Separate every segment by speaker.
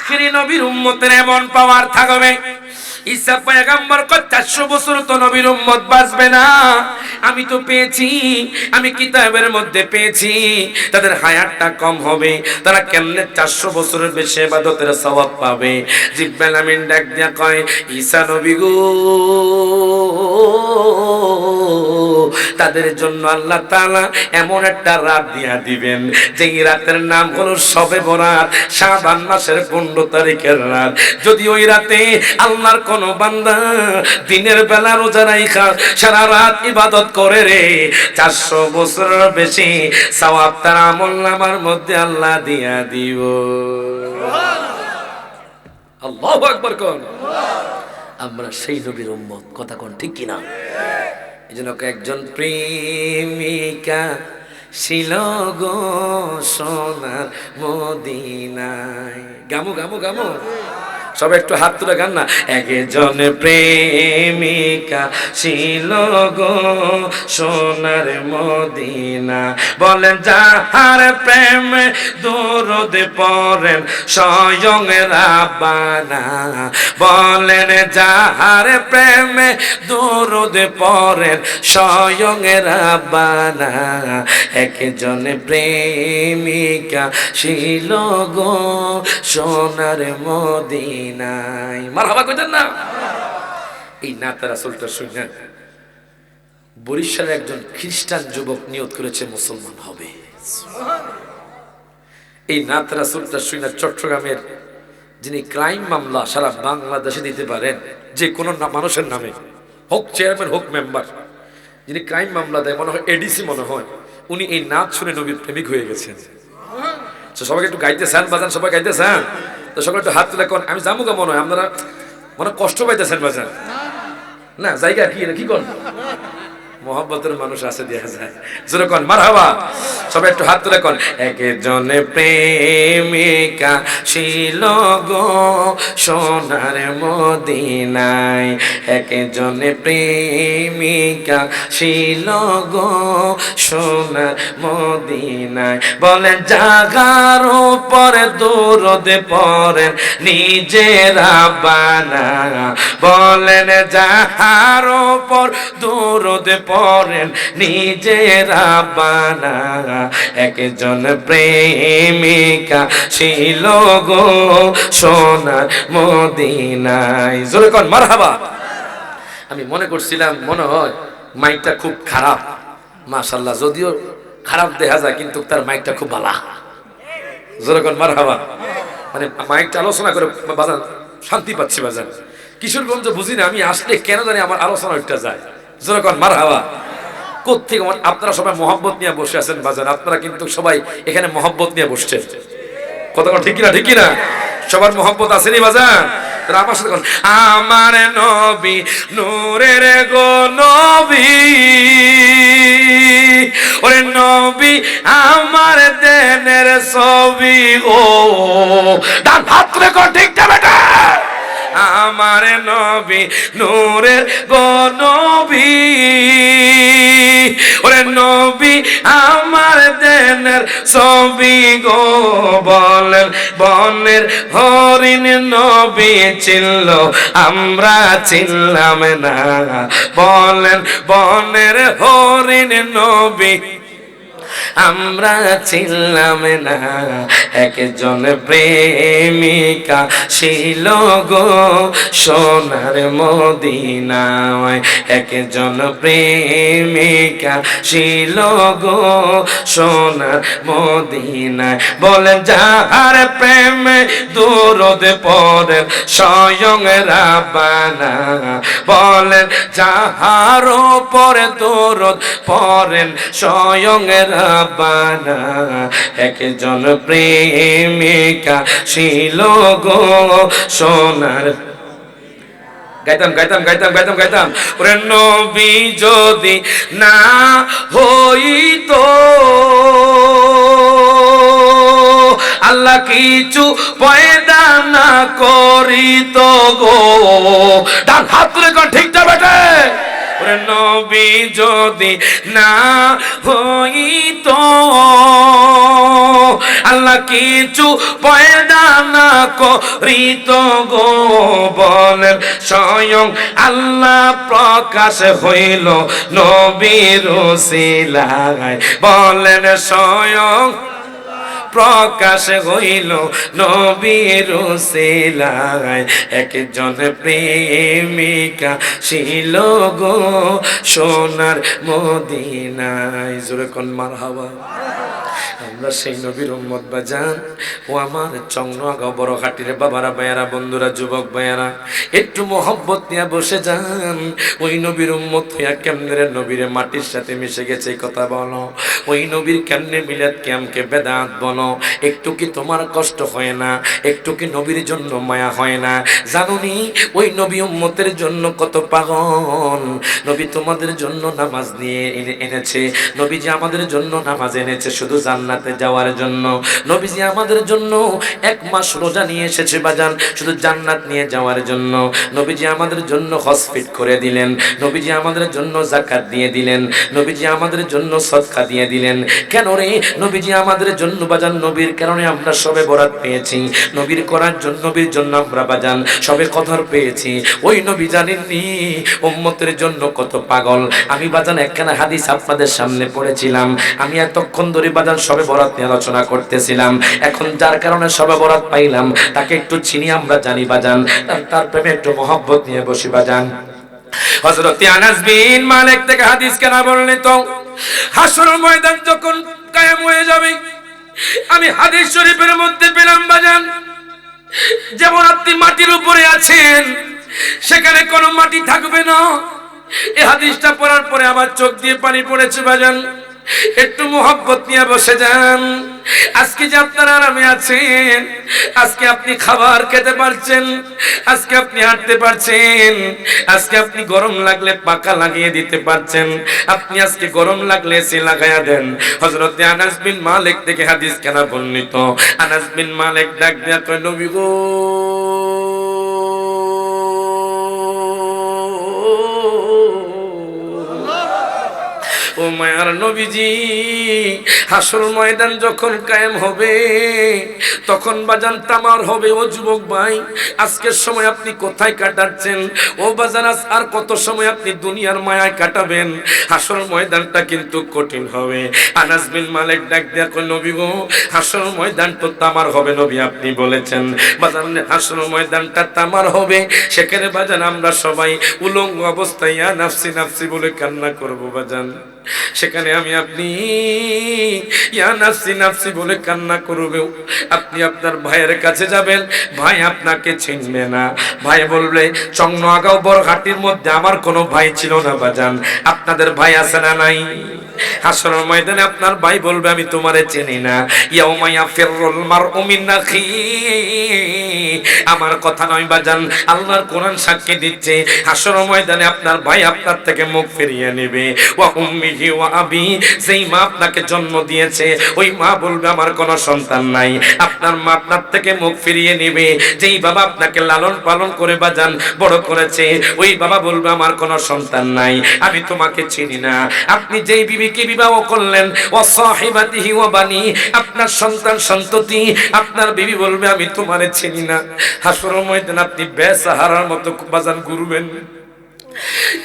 Speaker 1: আখেরি নবীর উম্মতের এমন পাওয়ার থাকবে, ঈসা পয়গম্বর কয় 400 বছর তো নবীর উম্মত বাঁচবে না। আমি তো পেয়েছি, আমি কিতাবের মধ্যে পেয়েছি তাদের হায়াতটা কম হবে। তারা কেমনে 400 বছরের বেশি ইবাদতের সওয়াব পাবে? জিব্রাইল আমিন ডাক দিয়া কয়, ঈসা নবী গো, তাদের জন্য আল্লাহ তাআলা এমন একটা রাত দিয়া দিবেন, যেই রাতের নাম হলো শবে বরাত, শাবান মাসের 15 তারিখের রাত। যদি ওই রাতে আল্লাহর কোন বান্দা দিনের বেলা রোজা রাইখা সারা রাত ইবাদত করে রে, 400 বছরের বেশি সওয়াব তার আমলনামার মধ্যে আল্লাহ দিয়া দিব। আল্লাহু আকবার কোন। আমরা সেই নবীর উম্মত, কথা কোন ঠিক কিনা? এজন্য একজন প্রেমিকা ছিল গো সোনার মদিনায়। গামু গামু গামু, সবাই একটু হাত তুলে গান না। একজন প্রেমিকা ছিল গো সোনার মদিনা, বলেন যাহার প্রেম দরুদ পড়েন স্বয়ং রাব্বানা, বলেন যাহার প্রেম দরুদ পড়েন স্বয়ং রাব্বানা। একজন প্রেমিকা ছিল গো সোনার মদিনায়। মারহাবা কইতেন না? এই নাতে রাসূলটা শুনে বরিশালের একজন খ্রিস্টান যুবক নিয়ত করেছে মুসলমান হবে। এই নাতে রাসূলটা শুনে চট্টগ্রামের যিনি ক্রাইম মামলা সারা বাংলাদেশে দিতে পারেন, যে কোনো মানুষের নামে, হোক চেয়ারম্যান হোক মেম্বার, যিনি ক্রাইম মামলা দেয়, মনে হয় এডিসি মনে হয়, উনি এই নাচ শুনে নবীর প্রেমিক হয়ে গেছেন। সবাইকে একটু গাইতেছেন বাজান, সবাই গাইতেছেন তো সবাই একটু হাত তুলে কোন আমি যাবো কা, মনে হয় আপনারা মনে কষ্ট পাইতেছেন বাজান না, জায়গা কি কি কোন মোহাব্বতের মানুষ আছে দেখা যায়, জোরে কোন মারহাবা। সবাই একটু হাত তুলে কোন, একজন প্রেমিকা ছিল গো সোনার মদিনায়, একজন প্রেমিকা ছিল গো সোনার মদিনায়, বলেন জাগার উপরে দরুদ পড়েন নিজের রাব্বানা, বলেন যাহার উপর দরুদ পড়েন নিজের রাব্বানা। একজন প্রেমিকা ছিল গো সোনার মদিনায়, জোরে কোন মারহাবা। আমি মনে করছিলাম মনে হয় মাইকটা খুব খারাপ, মাশাআল্লাহ যদিও খারাপ দেখা যায় কিন্তু তার মাইকটা খুব ভালো, জোরে কোন মারহাবা। মানে মাইকটা আলোচনা করে বাজান শান্তি পাচ্ছি বাজান। কিশোরগঞ্জ বুঝি না আমি আসলে কেন জানি আমার আলোচনা একটা যায়, জোরে কোন মারহাবা। কোত্থেকে আপনারা সবাই মহব্বত নিয়ে বসে আছেন বাজান, আপনারা কিন্তু সবাই এখানে মহব্বত নিয়ে বসছেন, কথা ঠিক কিনা? ঠিক কিনা? সবার মহব্বত আসেনি বাজান? তারা আমার সাথে আমার নবী নূরের গো নবী, ওরে নবী আমার দেনের ছবি গো, ডান হাত রে কোন ঠিক বেটা। আমার নবী নূরের গো নবী, ওরে নবী আমার দেনের ছবি গো, বলেন বনের হরিণ নবী চিনল আমরা চিনলাম না, বলেন বনের হরিণ নবী আমরা চিনলাম না। একজন প্রেমিকা ছিল গো সোনার মদিনায়, একজন প্রেমিকা ছিল গো সোনার মদিনায়, বলেন যাহার প্রেমে দরুদ পড়েন স্বয়ং রাব্বানা, বলেন যাহার উপরে দরুদ পড়েন স্বয়ং রাব্বানা। একজন প্রেমিকা ছিল গো সোনার, গাইতাম গাইতাম গাইতাম গাইতাম গাইতাম, ওরে নবী যদি না হইতো আল্লাহ কিছু পয়দা না করিত গো, ডান হাত তুলে কোন ঠিকটা বেটে। ওরে নবী যদি না হইতো আল্লাহ কিছু পয়দা না করিত গো বলেন স্বয়ং আল্লাহ প্রকাশ হইল নবীর উসিলায় বলেন স্বয়ং প্রকাশ হইল নবীর উসিলায় একজন প্রেমিকা ছিল গো সোনার মদিনায় জোরে কোন মারহাবা আমরা সেই নবীর উম্মত বাজান ও আমার চংনগাঁও বড় ঘাটির বাবারা ভাইয়ারা বন্ধুরা যুবক ভাইয়ারা একটু মোহব্বত নিয়ে বসে যান ওই নবীর উম্মত হইয়া কেমনে নবীর মাটির সাথে মিশে গেছে কথা বলো ওই নবীর কেমনে মিলাদ কিয়ামকে বেদাত বলো একটু কি তোমার কষ্ট হয় না একটু কি নবীর জন্য মায়া হয় না জানোনি ওই নবী উম্মতের জন্য কত পাগল নবী তোমাদের জন্য নামাজ নিয়ে এনেছে নবীজি আমাদের জন্য নামাজ এনেছে শুধু জান্নাতে যাওয়ার জন্য নবীজি আমাদের জন্য 1 মাস রোজা নিয়ে এসেছে বাজান শুধু জান্নাত নিয়ে যাওয়ার জন্য নবীজি আমাদের জন্য হজ ফিট করে দিলেন নবীজি আমাদের জন্য যাকাত দিয়ে দিলেন নবীজি আমাদের জন্য সদকা দিয়ে দিলেন কেন রে নবীজি আমাদের জন্য বাজান নবীর কারণে আমরা সবে বরাত পেয়েছি নবীর করার জন্য নবীর জন্য আমরা বাজান সবে কদর পেয়েছি ওই নবী জানেননি উম্মতের জন্য কত পাগল আমি বাজান একখানা হাদিস আপনাদের সামনে পড়েছিলাম আমি এতক্ষণ ধরে বাজান সবে বরাত নিয়ে আলোচনা করতেছিলাম এখন যার কারণে সবে বরাত পাইলাম তাকে একটু চিনি আমরা জানি বাজান তার প্রেমে একটু মহব্বত নিয়ে বসি বাজান হযরত আনাস বিন মালিক থেকে হাদিস কেন বর্ণিত হাসরের ময়দান যখন কায়েম হয়ে যাবে আমি হাদিস শরীফের মধ্যে পেলাম বাজান যেমন আপনি মাটির উপরে আছেন সেখানে কোনো মাটি থাকবে না এই হাদিসটা পড়ার পরে আমার চোখ দিয়ে পানি পড়েছে বাজান একটু মোহব্বত নিয়ে বসে যান আজকে যে আপনারা আরামে আছেন আজকে আপনি খাবার খেতে পারছেন আজকে আপনি হাঁটতে পারছেন আজকে আপনি গরম লাগলে পাকা লাগিয়ে দিতে পারছেন আপনি আজকে গরম লাগলে এসি লাগায়া দেন হযরত আনাস বিন মালিক থেকে হাদিস কেন বর্ণিত আনাস বিন মালিক ডাক দিয়া কয় নবী গো ও মায়ার নবীজি হাসর ময়দান যখন কায়েম হবে তখন বাজান তামার হবে ও যুবক ভাই আজকের সময় আপনি কোথায় কাটাচ্ছেন ও বাজান আর কত সময় আপনি দুনিয়ার মায়ায় কাটাবেন হাসর ময়দানটা কিন্তু কঠিন হবে আনাস বিন মালিক ডাক দিয়া কই নবী গো হাসর ময়দান তো তামার হবে নবী আপনি বলেছেন বাজান হাসর ময়দানটা তামার হবে সেখানে বাজান আমরা সবাই উলঙ্গ অবস্থায় ইয়া নাফসি নাফসি বলে কান্না করব বাজান সেখানে আমি আপনি ইয়া নাফসি নাফসি বলে কান্না করবে আপনি আপনার ভাইয়ের কাছে যাবেন ভাই আপনাকে চিনবে না ভাই বলবে চংনগাঁও বড়ঘাটির মধ্যে আমার কোনো ভাই ছিল না বাজান আপনাদের ভাই আছে না নাই হাসরের ময়দানে আপনার ভাই বলবে আমি তোমারে চিনি না ইয়াউমা ইয়াফিরুল মারউ মিন আখি আমার কথা নয় বাজান আল্লাহর কোরআন সাক্ষী দিচ্ছে হাসরের ময়দানে আপনার ভাই আপনার থেকে মুখ ফিরিয়ে নেবে ওয়া উম্মিহি ওয়া আবি যেই মা আপনাকে জন্ম দিয়েছে ওই মা বলবে আমার কোনো সন্তান নাই আপনার মা আপনার থেকে মুখ ফিরিয়ে নেবে যেই বাবা আপনাকে লালন পালন করে বাজান বড় করেছে ওই বাবা বলবে আমার কোনো সন্তান নাই আমি তোমাকে চিনি না আপনি যেই বিবিকে বিবাহ করলেন ওয়া সাহিবাতিহি ওয়া বানি আপনার সন্তান সন্ততি আপনার বিবি বলবে আমি তোমারে চিনি না হাসরের ময়দানে আপনি বেসাহারার মতো বাজান ঘুরবেন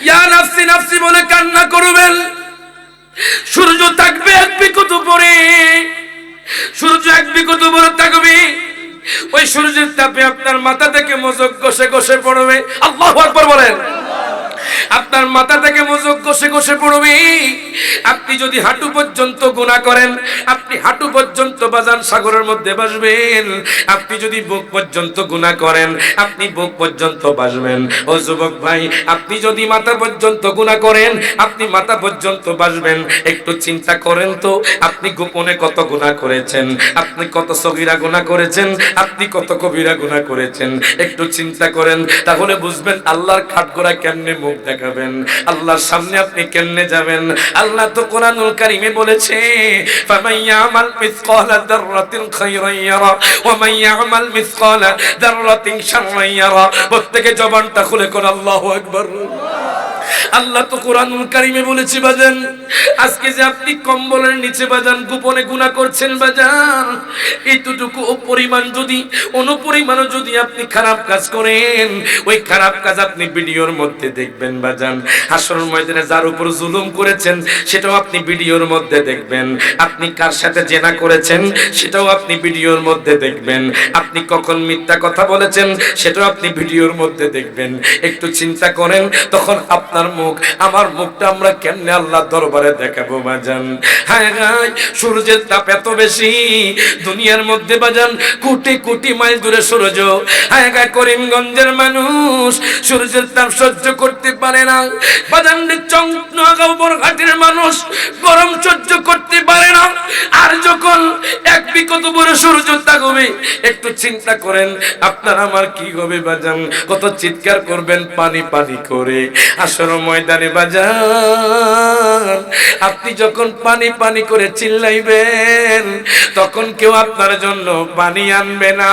Speaker 1: ইয়া নাফসি নাফসি বলে কান্না করবেন সূর্য থাকবে 1 বিঘত উপরে সূর্য 1 বিঘত উপরে থাকবে ওই সূর্যের তাপে আপনার মাথা থেকে মস্তক ঘষে ঘষে পড়বে আল্লাহু আকবার বলেন আপনার মাথা থেকে মস্তক ঘষে ঘষে পড়বে আপনি যদি হাঁটু পর্যন্ত গুনাহ করেন আপনি হাঁটু পর্যন্ত বাজান সাগরের মধ্যে ভাসবেন আপনি যদি বুক পর্যন্ত গুনাহ করেন আপনি বুক পর্যন্ত ভাসবেন ও যুবক ভাই আপনি যদি মাথা পর্যন্ত গুনাহ করেন আপনি মাথা পর্যন্ত ভাসবেন একটু চিন্তা করেন তো আপনি গোপনে কত গুনাহ করেছেন আপনি কত সগীরা গুনাহ করেছেন আপনি কত কবিরা গুনাহ করেছেন একটু চিন্তা করেন তাহলে বুঝবেন আল্লাহর খাটগোড়া কেমনে মুখ দেখাবেন আল্লাহর সামনে আপনি কেমনে যাবেন আল্লাহ তো কোরআনুল কারীমে বলেছে ফামান ইয়ামাল মিসকালা যাররাতিন খায়রান ইয়ারা ওয়া মান ইয়ামাল মিসকালা যাররাতিন শাররান ইয়ারা প্রত্যেকে জবানটা খুলে কোন আল্লাহু আকবার আল্লাহ তো কোরআনুল কারীমে বলেছে বাজান, আজকে যে আপনি কম্বলের নিচে বাজান গোপনে গুনাহ করছেন বাজান, এইটুকু পরিমাণ যদি অনুপরিমাণও যদি আপনি খারাপ কাজ করেন, ওই খারাপ কাজ আপনি ভিডিওর মধ্যে দেখবেন বাজান। হাসরের ময়দানে যার উপর জুলুম করেছেন সেটাও আপনি ভিডিওর মধ্যে দেখবেন। আপনি কার সাথে জেনা করেছেন সেটাও আপনি ভিডিওর মধ্যে দেখবেন। আপনি কখন মিথ্যা কথা বলেছেন সেটাও আপনি ভিডিওর মধ্যে দেখবেন। একটু চিন্তা করেন, তখন আপনার মুখ আমার মুখটা আমরা কেমনে আল্লাহ দরবারে দেখাবো বাজান? হায় হায়, সূর্যের তাপ এত বেশি দুনিয়ার মধ্যে বাজান, কোটি কোটি মাইল দূরে সূর্য। হায় হায়, করিমগঞ্জের মানুষ সূর্যের তাপ সহ্য করতে পারে না বাজান। চংনগাঁও ঘাটের মানুষ গরম সহ্য করতে পারে না। আর যখন এক বিকত বড় সূর্য থাকবে, একটু চিন্তা করেন আপনার আমার কি হবে বাজান? কত চিৎকার করবেন পানি পানি করে হাসর ময়দানে বাজান। আপনি যখন পানি পানি করে চিল্লাইবেন, তখন কেউ আপনার জন্য পানি আনবে না।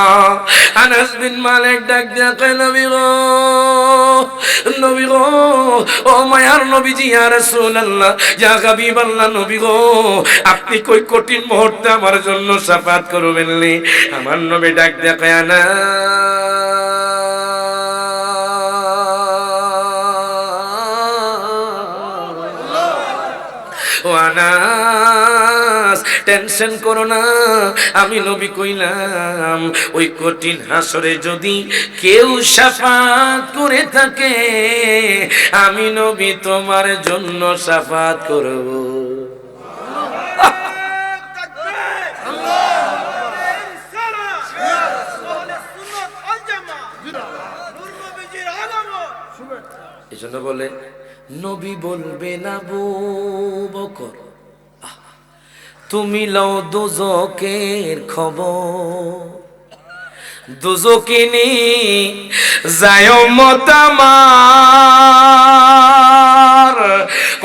Speaker 1: আনাস বিন মালিক ডাক দিয়া কয়, নবী গো, নবী গো, ও মায়ার নবীজি, ইয়া রাসূলুল্লাহ, ইয়া হাবিবাল্লাহ, নবী গো, আপনি কই কঠিন মুহূর্তে আমার জন্য শাফাত করবেন নি? আমার নবী ডাক দিয়া কয়, আনাস, টেনশন করো না, আমি নবী কইলাম ওই কঠিন হাসরে যদি কেউ শাফাত করে থাকে, আমি নবী তোমার জন্য শাফাত করব। এই জন্য বলে নবী বলবেন আবু বকর, তুমি লও দোজকের খবর, দুজকিনি যায় মত আমার,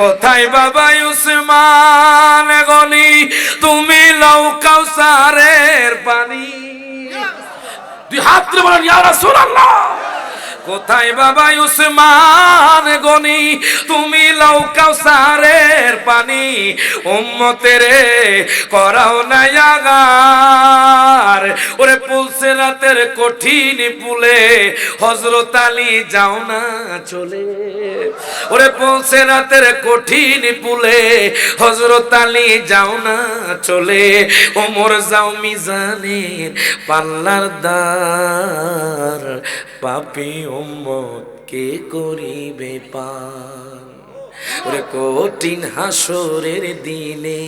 Speaker 1: কোথায় বাবা উসমান গনি, তুমি লও কাউসারের পানি। দুই হাত তুলে বলেন ইয়া রাসূলুল্লাহ। কোথায় বাবা উসমান গনি, তুমি লও কাউসারের পানি, উম্মতের করাও না আগার। ওরে পুলসে রাতের কঠিন পুলে হযরত আলী যাও না চলে, ওরে পুলসে রাতের কঠিন পুলে হযরত আলী যাও না চলে, ওমর যাও মিজানের পাল্লার দার, পাপী উম্মত কে করিবে পার। ওরে কঠিন হাসরের দিনে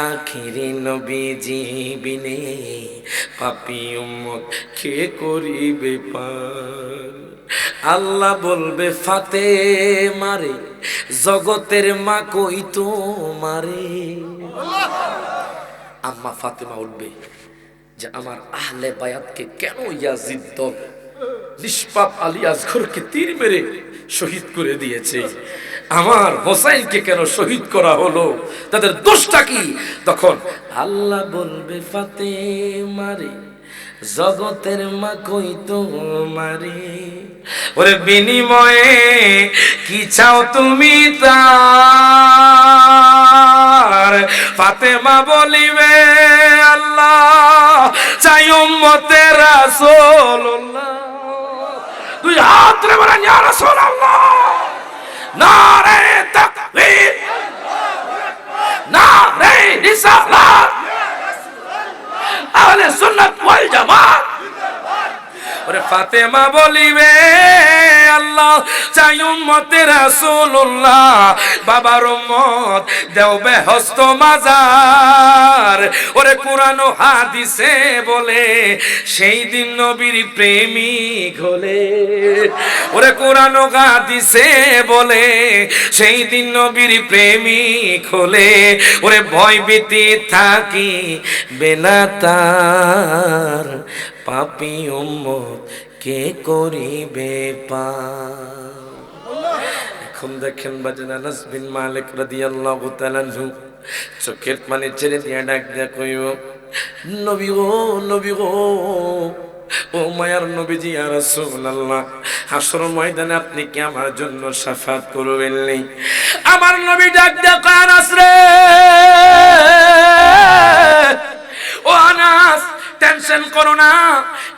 Speaker 1: আখিরি নবীজি বিনে, পাপী উম্মত কে করিবে পার। আল্লাহ বলবে ফাতেমারে, জগতের মা কই তোমারে। আম্মা ফাতেমা উঠবে যে আমার আহলে বায়াতকে কেন ইয়াজিদ দল নিষ্পাপ আলী আসগরকে তীর মেরে শহীদ করে দিয়েছে, আমার হোসাইনকে কেন শহীদ করা হলো, তাদের দোষটা কি? তখন আল্লাহ বলবে ফাতেমারে, জগতের মা কই তোমারে, ওরে বিনিময়ে কি চাও তুমি তার। ফাতেমা বলিবে আল্লাহ চাই উম্মতে রাসূলুল্লাহ। দুই হাত তুলে বলেন ইয়া রাসূলুল্লাহ। নারে তাকবীর, নারে রিসালাত, আহলে সুন্নাত ওয়াল জামাত। ওরে ফাতেমা বলিবে আল্লাহ চাই উম্মতে রাসূলুল্লাহ, বাবার উম্মত দেও বেহস্ত মাজার। ওরে কোরআন ও হাদিসে বলে সেই দিন নবীর প্রেমিক হলে, ওরে কোরআন ও হাদিসে বলে সেই দিন নবীর প্রেমিক হলে, ওরে ভয় ভীতি থাকি বেনা তার, পাপী উম্মত কে করিবে পার। এখন দেখেন বাজান আনাস বিন মালিক রাদিয়াল্লাহু তাআলা আনহু চোখের পানি ছেড়ে দিয়ে ডাক দিয়া কইব, নবী গো, নবী গো, ও মায়ার নবীজি ইয়া রাসূলুল্লাহ, হাসর ময়দানে আপনি কি আমার জন্য শাফাআত করবেন? আমার নবী ডাক দিয়ে কয়, আনাস রে, ও আনাস, টেনশন করো না,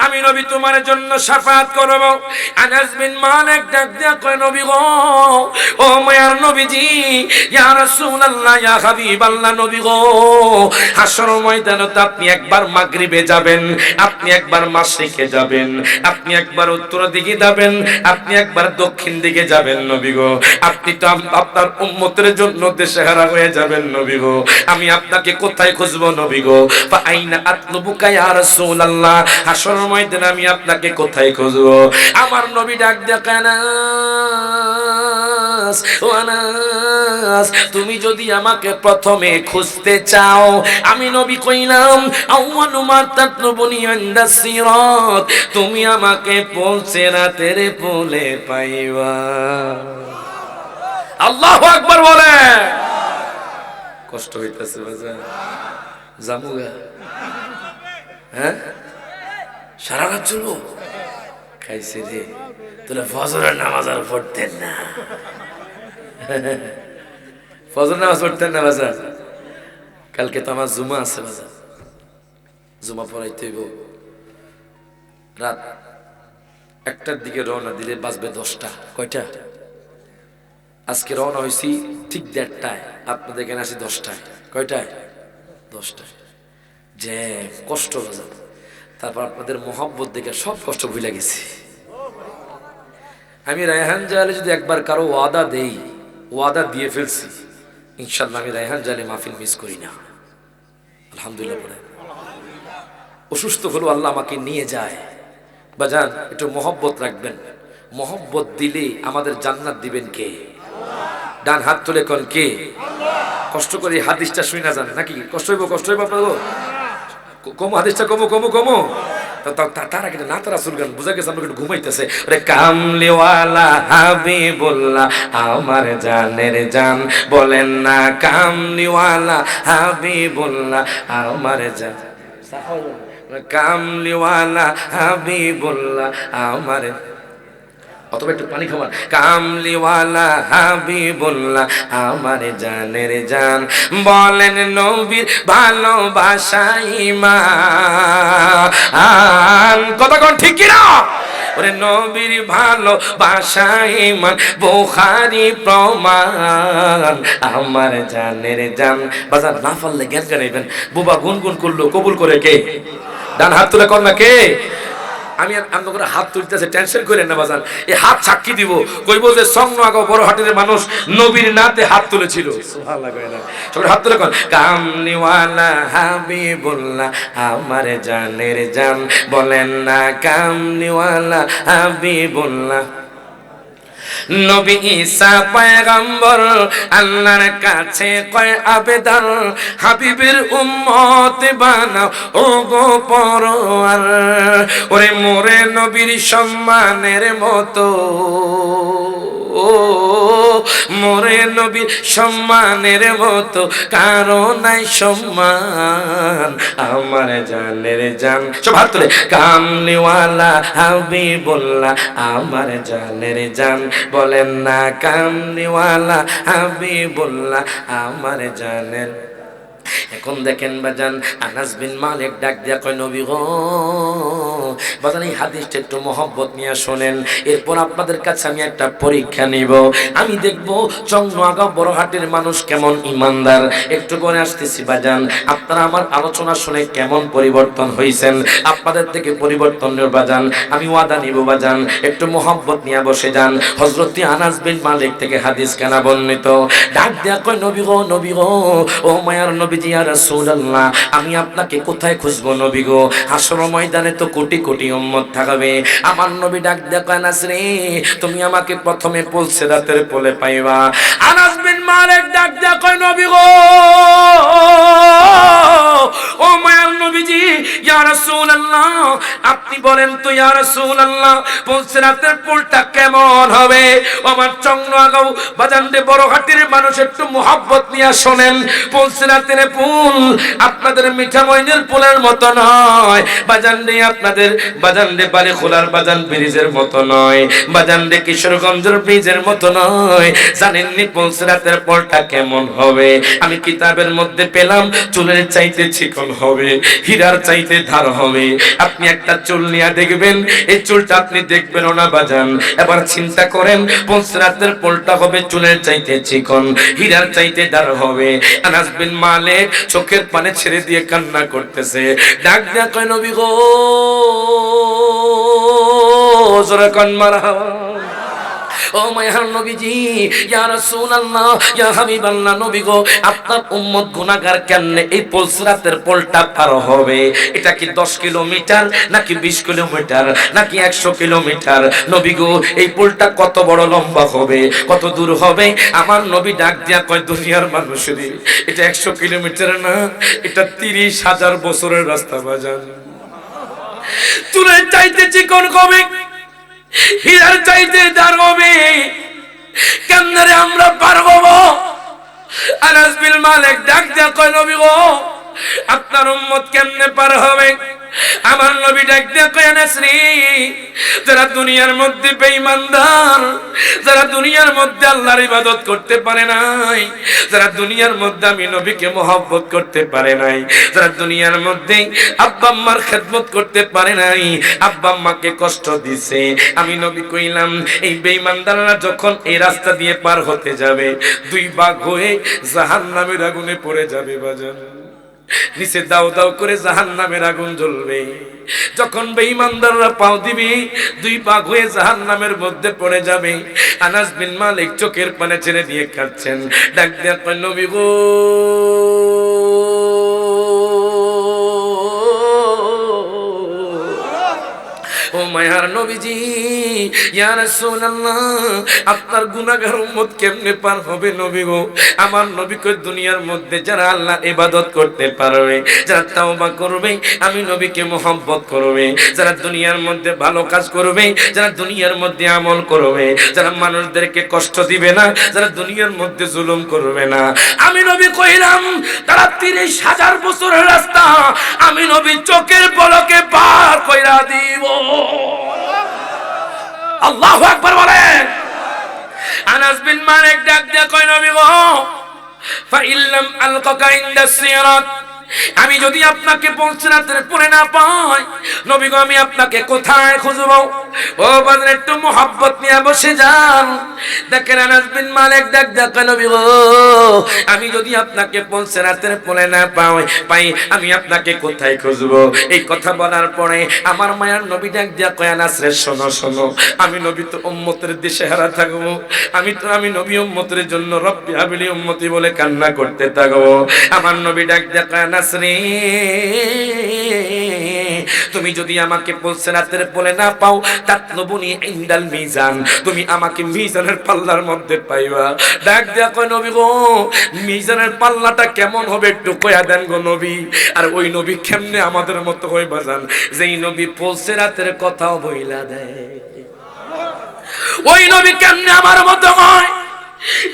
Speaker 1: আমি নবী তোমার জন্য শাফাআত করব। আনাস বিন মালিক ডাক দিয়া কয়, নবী গো, ও মায়ার নবীজি ইয়া রাসূলুল্লাহ, ইয়া হাবিবাল্লাহ, নবী গো, হাসর ময়দানে তো আপনি একবার মাগরিবে যাবেন, আপনি একবার মাশরিকে যাবেন, আপনি একবার উত্তর দিকে যাবেন, আপনি একবার দক্ষিণ দিকে যাবেন নবী গো। আপনি তো আপনার উম্মতের জন্য দিশেহারা হয়ে যাবেন নবী গো। আমি আপনাকে কোথায় খুঁজবো নবী গো? ফা আইনা আতলুবুকা ইয়া রাসূলুল্লাহ, হাসর ময়দানে আমি আপনাকে কোথায় খুঁজবো? আমার নবী ডাক দিয়ে কয়, আনাস, ও আনাস, তুমি যদি আমাকে প্রথমে খুঁজতে চাও, আমি নবী কইলাম, আউয়ালু মা তাতলুবুনি ইনদা সিরাত, তুমি আমাকে পৌঁছে রাতের পোলে পাইবা। আল্লাহু আকবার বলে। কষ্ট হইতাছে বাজার, জামুগা, হ্যাঁ, সারা রাত চলবো, খাইছে রে, তোরা ফজরের নামাজ আর পড়তেন না, ফজর নামাজ পড়তেন না বাজার? কালকে তো আমার জুমা আছে বাজার, জুমা পড়াইতে হইব। রাত 1টার দিকে রওনা দিলে বাজবে 10টা। কয়টা? আজকে রওনা হয়েছি ঠিক 1:30টায়, আপনাদের এখানে আসি 10টায়। কয়টায়? 10টায়। যে কষ্ট বাজার, তারপর আপনাদের মোহাব্বত দেখে সব কষ্ট ভুলে গেছি। আমি রায়হান জাহালে যদি একবার কারো ওয়াদা দেই, ওয়াদা দিয়ে ফেলছি, ইনশাল্লাহ আমি রায়হান জাহালে মাহফিল মিস করি না। আলহামদুলিল্লাহ বলে। অসুস্থ হলো আল্লাহ আমাকে নিয়ে যায়। বাজান, একটু মোহব্বত রাখবেন। মোহব্বত দিলে আমাদের জান্নাত দিবেন কে? ডান হাত তুলে কোন কে? কষ্ট করে হাদিসটা শুই না যান নাকি? কষ্ট হইব, কষ্ট হইব আপনার কমো, হাদিসটা কমো কমো কমো। তার আগে না তারা সুলগান বুঝা গেছে আমাকে একটু ঘুমাইতেছে। ওরে কামলিওয়ালা হাবিবুল্লাহ আমার জানের জান, বলেন না কামলিওয়ালা হাবিবুল্লাহ আমার জান, কামলিওয়ালা হাবিবুল্লাহ আমার, অথবা একটু পানি খাবার। কামলিওয়ালা হাবিবুল্লাহ আমার জানের জান, বলেন নবীর ভালোবাসা ঈমান। কথা কোন ঠিক কি না? ওরে নবীর ভালোবাসা ঈমান, বুখারী প্রমাণ আমার জানের জান। বাজার না পারলে জ্ঞান জানাইবেন। বুবা গুনগুন করলো, কবুল করে কে? ডান হাত তুলে কর না কে? আমি আপনাদের হাত তুলতেছে, টেনশন করেন না বাজান। এই হাত সাক্ষী দিব, কইব যে সঙ্গ আগো বড় হাটের মানুষ নবীর নাতে হাত তুলেছিল। সুবহানাল্লাহ কয় না? সবাই হাত তুলে কোন কামলিওয়ালা হাবিবুল্লাহ আমার জানের জান, বলেন না কামলিওয়ালা হাবিবুল্লাহ। নবী ঈসা পয়গম্বর আল্লাহর কাছে কয় আবেদন, হাবিবের উম্মত বানাও ও গো পরওয়ার। ওরে মোরে নবীর সম্মানের মতো, মোরে নবীর সম্মানের মতো কারো নাই সম্মান আমার জানের জান। সব হাত তুলে কামলিওয়ালা হাবিবুল্লাহ আমার জানের জান, বলেন না কামলিওয়ালা হাবিবুল্লাহ আমার জানের। এখন দেখেন বাজান, আনাস বিন মালিক ডাক দিয়া কয়, নবী গো, বাজান এই হাদিসটা একটু মহব্বত নিয়ে শোনেন। এরপর আপনাদের কাছে আমি একটা পরীক্ষা নিব, আমি দেখব চংনোয়াগা বড়হাটের মানুষ কেমন ইমানদার। একটু করে আসতেছি বাজান, আপনারা আমার আলোচনা শুনে কেমন পরিবর্তন হয়েছেন, আপনাদের থেকে পরিবর্তন নিব বাজান। আমি ওয়াদা নিব বাজান, একটু মহব্বত নিয়ে বসে যান। হযরত আনাস বিন মালিক থেকে হাদিস কেনা বর্ণিত। ডাক দিয়া কয়, নবী গো, নবী গো, ও মায়ার নবীজি ইয়া রাসূলুল্লাহ, আমি আপনাকে কোথায় খুঁজবো নবী গো? হাসর ময়দানে তো কোটি কোটি উম্মত থাকবে। আমার নবী ডাক দিয়া কয়, আনাস রে, তুমি আমাকে প্রথমে পুলসিরাতের পোলে পাইবা। আনাস বিন মালিক ডাক দিয়া কয়, নবী গো, ও মায়ার নবীজি ইয়া রাসূলুল্লাহ, আপনি বলেন তো ইয়া রাসূলুল্লাহ, পুলসিরাতের পোলটা কেমন হবে? আমার চংনোয়াগাঁও বাজানদে বড়হাটির মানুষ একটু মুহাব্বত নিয়ে শোনেন। পুলসিরাতের পুল আপনাদের মিঠা মইনের পুলের মতো নয় বাজান রে, আপনাদের বাজান রে বাড়ি খোলার বাজান ব্রিজের মতো নয়, বাজান রে কিশোরগঞ্জের ব্রিজের মতো নয়। জানেননি পুলসিরাতের পুলটা কেমন হবে? আমি কিতাবের মধ্যে পেলাম চুলের চাইতে চিকন হবে, হীরার চাইতে ধার হবে। আপনি একটা চুল নিয়ে দেখবেন, এই চুলটা আপনি দেখবেন না বাজান। এবার চিন্তা করেন পুলসিরাতের পুলটা হবে চুলের চাইতে চিকন, হীরার চাইতে ধার হবে। আনাস বিন মালিক চোখের পানি ছেড়ে দিয়ে কান্না করতেছে, ডাক দেয়া কয় নবী গো, জোরে কান মারহাবা। ও মায়ার নবীজি, ইয়া রাসূলুল্লাহ, ইয়া হাবিবাল্লাহ, নবী গো আপনার উম্মত গুনাহগার কেমনে এই পুলসিরাতের পুলটা পার হবে? এটা কি 10 কিলোমিটার নাকি 20 কিলোমিটার নাকি 100 কিলোমিটার? নবী গো এই পুলটা কত বড় লম্বা হবে, কত দূর হবে? আমার নবী ডাক দিয়া কয় দুনিয়ার মানুষেরই এটা 100 কিলোমিটার না, এটা 30,000 বছরের রাস্তা বাজান। চুলের চাইতে চিকন হবে, হীরার চাইতে দার হবে, কেমনে আমরা পার হব? আনাস বিন মালিক ডাক দিয়া কয় নবী গো আপনার উম্মত কেমনে পার হবে? আমার নবী ডাক দিয়া কয় আনাস রে, যারা দুনিয়ার মধ্যে বেঈমানদার, যারা দুনিয়ার মধ্যে আল্লাহর ইবাদত করতে পারে নাই, যারা দুনিয়ার মধ্যে আমি নবীকে মহব্বত করতে পারে নাই, যারা দুনিয়ার মধ্যে আব্বা আম্মার খেদমত করতে পারে নাই, আব্বা আম্মাকে কষ্ট দিছে, আমি নবী কইলাম এই বেঈমানদাররা যখন এই রাস্তা দিয়ে পার হতে যাবে, দুই ভাগ হয়ে জাহান্নামের আগুনে পড়ে যাবে বাজান। নিচে দাও দাও করে জাহান্নামের আগুন জ্বলবে। যখন বেঈমানদাররা পাও দিবে, দুই ভাগ হয়ে জাহান্নামের মধ্যে পড়ে যাবে। আনাস বিন মালিক চোখের পানি ছেড়ে দিয়ে কাঁদছেন, ডাক দিয়া কয় নবী গো, ও মায়ার নবীজি, ইয়া রাসূলুল্লাহ আপনার গুনাহগার উম্মত কেমনে পার হবে নবী গো? আমার নবী কই দুনিয়ার মধ্যে যারা আল্লাহ ইবাদত করতে পারবে, যারা তাওবা করবে, আমি নবীকে মহব্বত করবে, যারা দুনিয়ার মধ্যে ভালো কাজ করবে, যারা দুনিয়ার মধ্যে আমল করবে, যারা মানুষদেরকে কষ্ট দিবে না, যারা দুনিয়ার মধ্যে জুলুম করবে না, আমি নবী কইলাম তারা 30,000 বছরের রাস্তা আমি নবী চোখের পলকে পার কইরা দিব। আল্লাহু আকবার বলেন। আনাস বিন মালিক ডাক দিয়া কয় নবী গো, ফা ইল্লাম আলকাকা ইনদাস সিরাত, আমি যদি আপনাকে পুলসিরাতের পুলে না পাই নবী গো, আমি আপনাকে কোথায় খুঁজবো? ও বাজার একটু মোহাব্বত নিয়ে বসে যান। দেখেন আনাস বিন মালিক ডাক দিয়া কয় নবী গো, আমি যদি আপনাকে পুলসিরাতের পুলে না পাই আমি আপনাকে কোথায় খুঁজবো? এই কথা বলার পরে আমার মায়ার নবী ডাক দিয়া কয় আনাস রে, শোনো শোনো, আমি নবী তো উম্মতের দিশেহারা থাকবো, আমি নবী উম্মতের জন্য রব্বি হাবিলি উম্মতি বলে কান্না করতে থাকবো। আমার নবী ডাক দিয়া কয় আনাস রে, তুমি যদি আমাকে পুলসিরাতের পুলে না পাও, তাতলুবুনি ইনদাল মিজান, তুমি আমাকে মিজানের পাল্লার মধ্যে পাইবা। ডাক দিয়া কয় নবী গো, মিজানের পাল্লাটা কেমন হবে একটু কইয়া দেন গো নবী। আর ওই নবী কেমনে আমাদের মতো হয়ে বাজান, যেই নবী পুলসিরাতের কথাও বইলা দেয়, ওই নবী কেমনে আমার মতো হয়,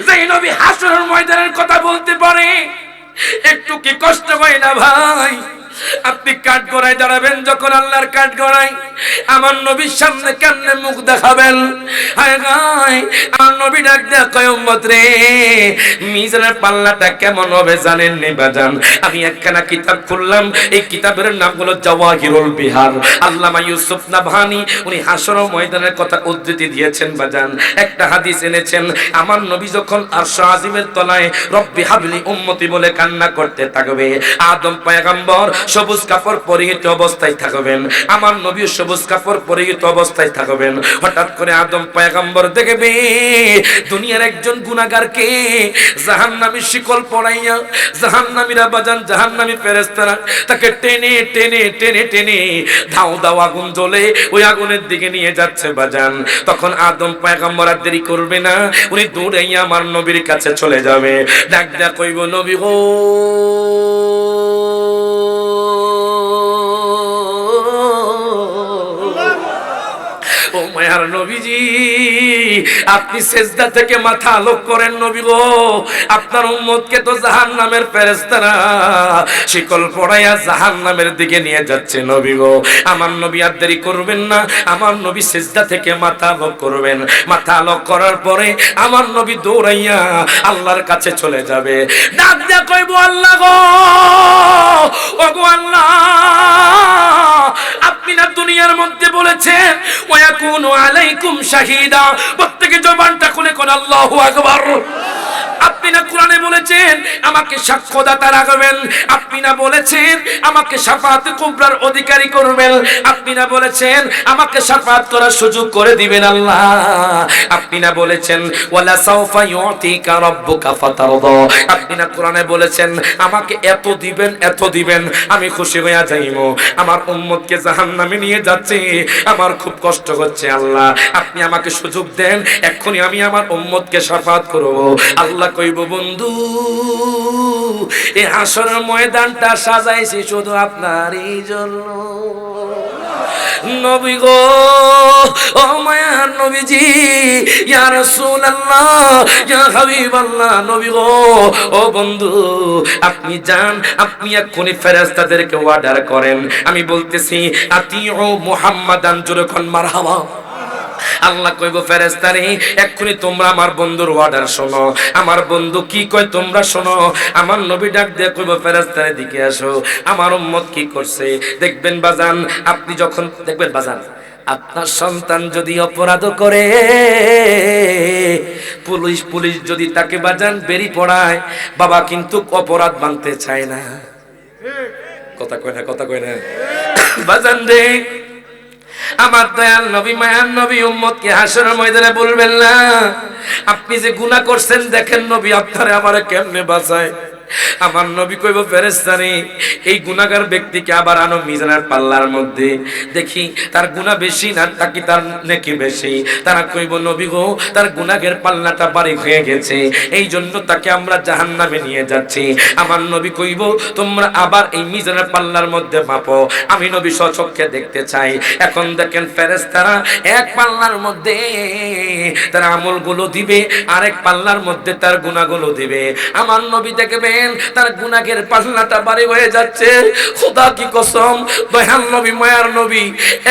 Speaker 1: যেই নবী হাসরের ময়দানের কথা বলতে পারে। একটু কি কষ্ট হয় না ভাই? আপনি কাঠ গড়ায় দাঁড়াবেন, যখন আল্লাহর কাঠ গড়ায় আমার নবীর সামনে কেমনে মুখ দেখাবেন? হায় হায়, আমার নবী ডাক দেয়া কয় উম্মত রে, মিজানের পাল্লাটা কেমন হবে জানেন নি বাজান? আমি একখানা কিতাব খুললাম, এই কিতাবের নাম হলো জাওয়াহিরুল বিহার। আল্লামা ইউসুফ নাবহানি উনি হাসর ময়দানের কথা উদ্ধৃতি দিয়েছেন বাজান। একটা হাদিস এনেছেন, আমার নবী যখন আরশ আজিমের তলায় রব্বি হাবলি উম্মতি বলে কান্না করতে থাকবে, আদম পয়গম্বর সবুজ কাপড় পরিহিত অবস্থায় থাকবেন, আমার নবী সবুজ কাপড় পরিহিত অবস্থায় থাকবেন। হঠাৎ করে আদম পয়গম্বর দেখবে দুনিয়ার একজন গুনাহগারকে জাহান্নামী শিকল পরাইয়া, জাহান্নামীরা বাজান, জাহান্নামী ফেরেশতারা তাকে টেনে টেনে টেনে টেনে দাও দাও আগুন জ্বলে ওই আগুনের দিকে নিয়ে যাচ্ছে বাজান। তখন আদম পয়গম্বর আর দেরি করবে না, উনি দৌড়াইয়া আমার নবীর কাছে চলে যাবে। ডাক দেয়া কইব, নবী গো, ও মায়ার নবীজি, আপনি সেজদা থেকে মাথা আলোক করেন নবী গো। আপনার উম্মতকে তো জাহান্নামের ফেরেশতারা শিকল পরাইয়া জাহান্নামের দিকে নিয়ে যাচ্ছে নবী গো। আমার নবী আর দেরি করবেন না, আমার নবী সেজদা থেকে মাথা আলোক করবেন। মাথা আলোক করার পরে আমার নবী দৌড়াইয়া আল্লাহর কাছে চলে যাবে। ডাক দিয়া কইব, আল্লাহ গো, ওগো আল্লাহ, আপনি না দুনিয়ার মধ্যে বলেছেন ওয়াকুনু আলাইকুম শাহিদা। প্রত্যেকে জবানটা খুলে কোন আল্লাহু আকবার। আপনি না কোরআনে বলেছেন আমাকে সাক্ষ্যদাতা রাখবেন, আপনি না বলেছেন আমাকে শাফাআত কুবরার অধিকারী করবেন, আপনি না বলেছেন আমাকে শাফাআত করার সুযোগ করে দিবেন আল্লাহ, আপনি না বলেছেন ওয়ালা সাউফা ইউতিকা রাব্বুকা ফাতারদা, আপনি না কোরআনে বলেছেন আমাকে এত দিবেন এত দিবেন আমি খুশি হইয়া যাইবো। আমার উম্মতকে জাহান্নামে নিয়ে যাচ্ছে, আমার খুব কষ্ট হচ্ছে আল্লাহ, আপনি আমাকে সুযোগ দেন, এক্ষুনি আমি আমার উম্মতকে শাফাআত করব। আল্লাহ কইব, বন্ধু, এই হাসরের ময়দানটা সাজাইছি শুধু আপনারই জন্য। নবী গো, ও মায়ার নবীজি, ইয়া রাসূলুল্লাহ, ইয়া হাবিবাল্লাহ, নবী গো, ও বন্ধু, আপনি যান, আপনি এক্ষুনি ফেরেশতাদেরকে অর্ডার করেন। আমি বলতেছি আতিউ মুহাম্মাদান, জোরে কোন মারহাবা। আল্লাহ কইব, ফেরেশতারে এক্ষুনি তোমরা আমার বন্ধুর অর্ডার শোনো। আমার বন্ধু কি কয় তোমরা শোনো। আমার নবী ডাক দিয়ে কইব, ফেরেশতারে দিকে আসো, আমার উম্মত কি করছে দেখবেন বাজান। আপনি যখন দেখবেন বাজান, আপনার সন্তান যদি অপরাধ করে, পুলিশ যদি তাকে বাজান বেরি পড়ায়, বাবা কিন্তু অপরাধ মানতে চায় না। কথা কয় না বাজান রে। আমার দয়াল নবী, মায়ার নবী উম্মতকে হাসরের ময়দানে বলবেন না আপনি যে গুনাহ করছেন, দেখেন নবী আপনারে আমারে কেমনে বাঁচায়। আমার নবী কইব, ফেরেশতারে এই গুনাহগার ব্যক্তিকে আবার আনো মিজানের পাল্লার মধ্যে, দেখি তার গুনাহ বেশি না নাকি তার নেকি বেশি। তারা কইব, নবী গো, তার গুনাহের পাল্লাটা ভারী হয়ে গেছে, এই জন্য তাকে আমরা জাহান্নামে নিয়ে যাচ্ছি। আমার নবী কইব, তোমরা আবার এই মিজানের পাল্লার মধ্যে মাপো, আমি নবী স্বচক্ষে দেখতে চাই। এখন দেখেন ফেরেশতারা এক পাল্লার মধ্যে তার আমলগুলো দিবে, আরেক পাল্লার মধ্যে তার গুনাহগুলো দিবে। আমার নবী দেখবেন তার গুনাহের পাল্লাটা ভারী হয়ে যাচ্ছে। খোদা কি কসম, দয়াল নবী, মায়ার নবী,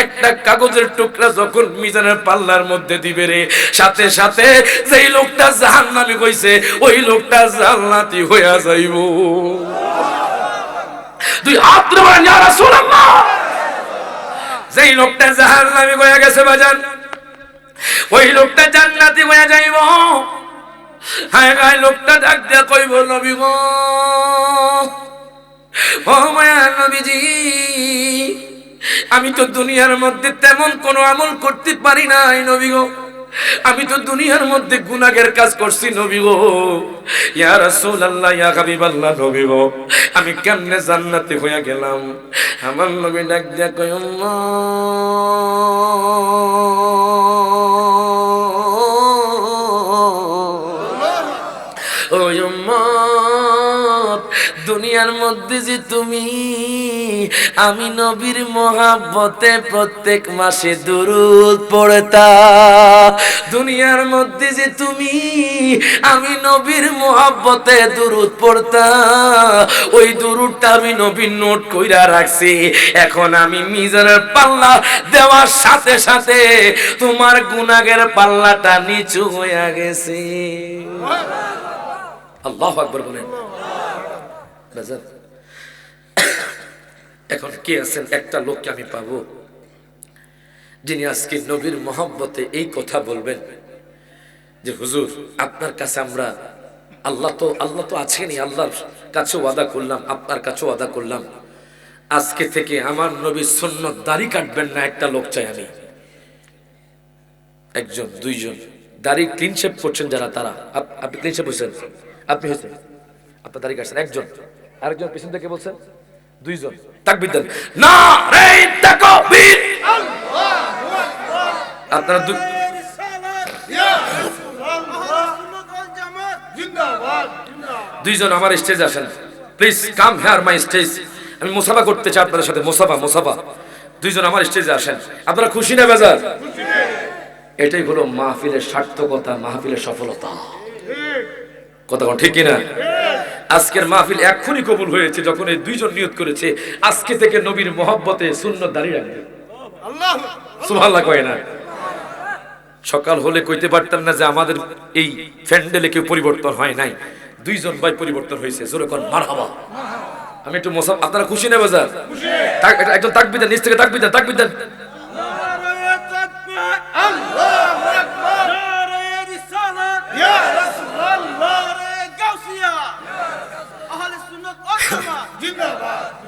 Speaker 1: একটা কাগজের টুকরা যখন মিজানের পাল্লার মধ্যে দিবে রে, সাথে সাথে যেই লোকটা জাহান্নামী হইছে ওই লোকটা জান্নাতি হইয়া যাইব। দুই হাত ধরে বলেন, ইয়া রাসূলুল্লাহ। যেই লোকটা জাহান্নামী হয়ে গেছে বাজান, ওই লোকটা জান্নাতি হয়ে যাইব। হায় হায়, লোকটা ডাক দিয়া কইব, নবী গো, ও মায়ার নবীজি, আমি তো দুনিয়ার মধ্যে তেমন কোনো আমল করতে পারি নাই নবী গো, আমি তো দুনিয়ার মধ্যে গুনাহের কাজ করছি নবী গো। ইয়া রাসূলুল্লাহ, ইয়া হাবিবাল্লাহ, নবী গো, আমি কেমনে জান্নাতি হইয়া গেলাম। আমার নবী ডাক দিয়া কয়, ও উম্মত, দুনিয়ার মধ্যে যে তুমি আমি নবীর মহাব্বতে প্রত্যেক মাসে দুরূদ পড়তা, দুনিয়ার মধ্যে যে তুমি আমি নবীর মহাব্বতে দুরূদ পড়তা, ওই দুরূদটা আমি নবীর নোট কইরা রাখছি। এখন আমি মিজানের পাল্লা দেওয়ার সাথে সাথে তোমার গুনাহের পাল্লাটা নিচু হয়ে গেছে। আল্লাহু আকবার বলেন। এখন কে আছেন একটা লোককে আমি পাবো যিনি আজকে নবীর মহব্বতে এই কথা বলবেন যে হুজুর আপনার কাছে আমরা আল্লাহ তো আছেনই, আল্লাহর কাছে ওয়াদা করলাম, আপনার কাছে ওয়াদা করলাম, আজকে থেকে আমার নবীর সুন্নত দাড়ি কাটবেন না। একটা লোক চাই আমি, একজন দুইজন, দাড়ি ক্লিন শেভ করছেন যারা, তারা। আপনি ক্লিন শেভ হয়েছেন, আপনি হয়েছেন, আপনার দাড়ি কাটছেন একজন, আরেকজন পিছন থেকে বলছেন দুইজন। তাকবীর দেন, নারে তাকবীর, আপনারা দুইজন আমার স্টেজে আসেন please, come here my stage. আমি মুসাফা করতে চাই আপনাদের সাথে, মুসাফা দুইজন আমার স্টেজে আসেন। আপনারা খুশি না বেজার? এটাই হলো মাহফিলের সার্থকতা, মাহফিলের সফলতা। কথা কোন ঠিক কিনা? আজকের মাহফিল এখনই কবুল হয়েছে যখন এই দুইজন নিয়ত করেছে আজকে থেকে নবীর মহব্বতে সুন্নত দাঁড়িয়ে রাখবে। সুবহানাল্লাহ কয় না? সকাল হলে কইতে পারতাম না যে আমাদের এই ফ্যান্ডেলে কেউ পরিবর্তন হয় নাই, দুইজন ভাই পরিবর্তন হয়েছে। জোরে কোন মারহাবা। আমি একটু মোসাফ, আপনারা খুশি না বাজার? একজন তাকবীর দেন, নিচ থেকে তাকবীর দেন, তাকবীর দেন।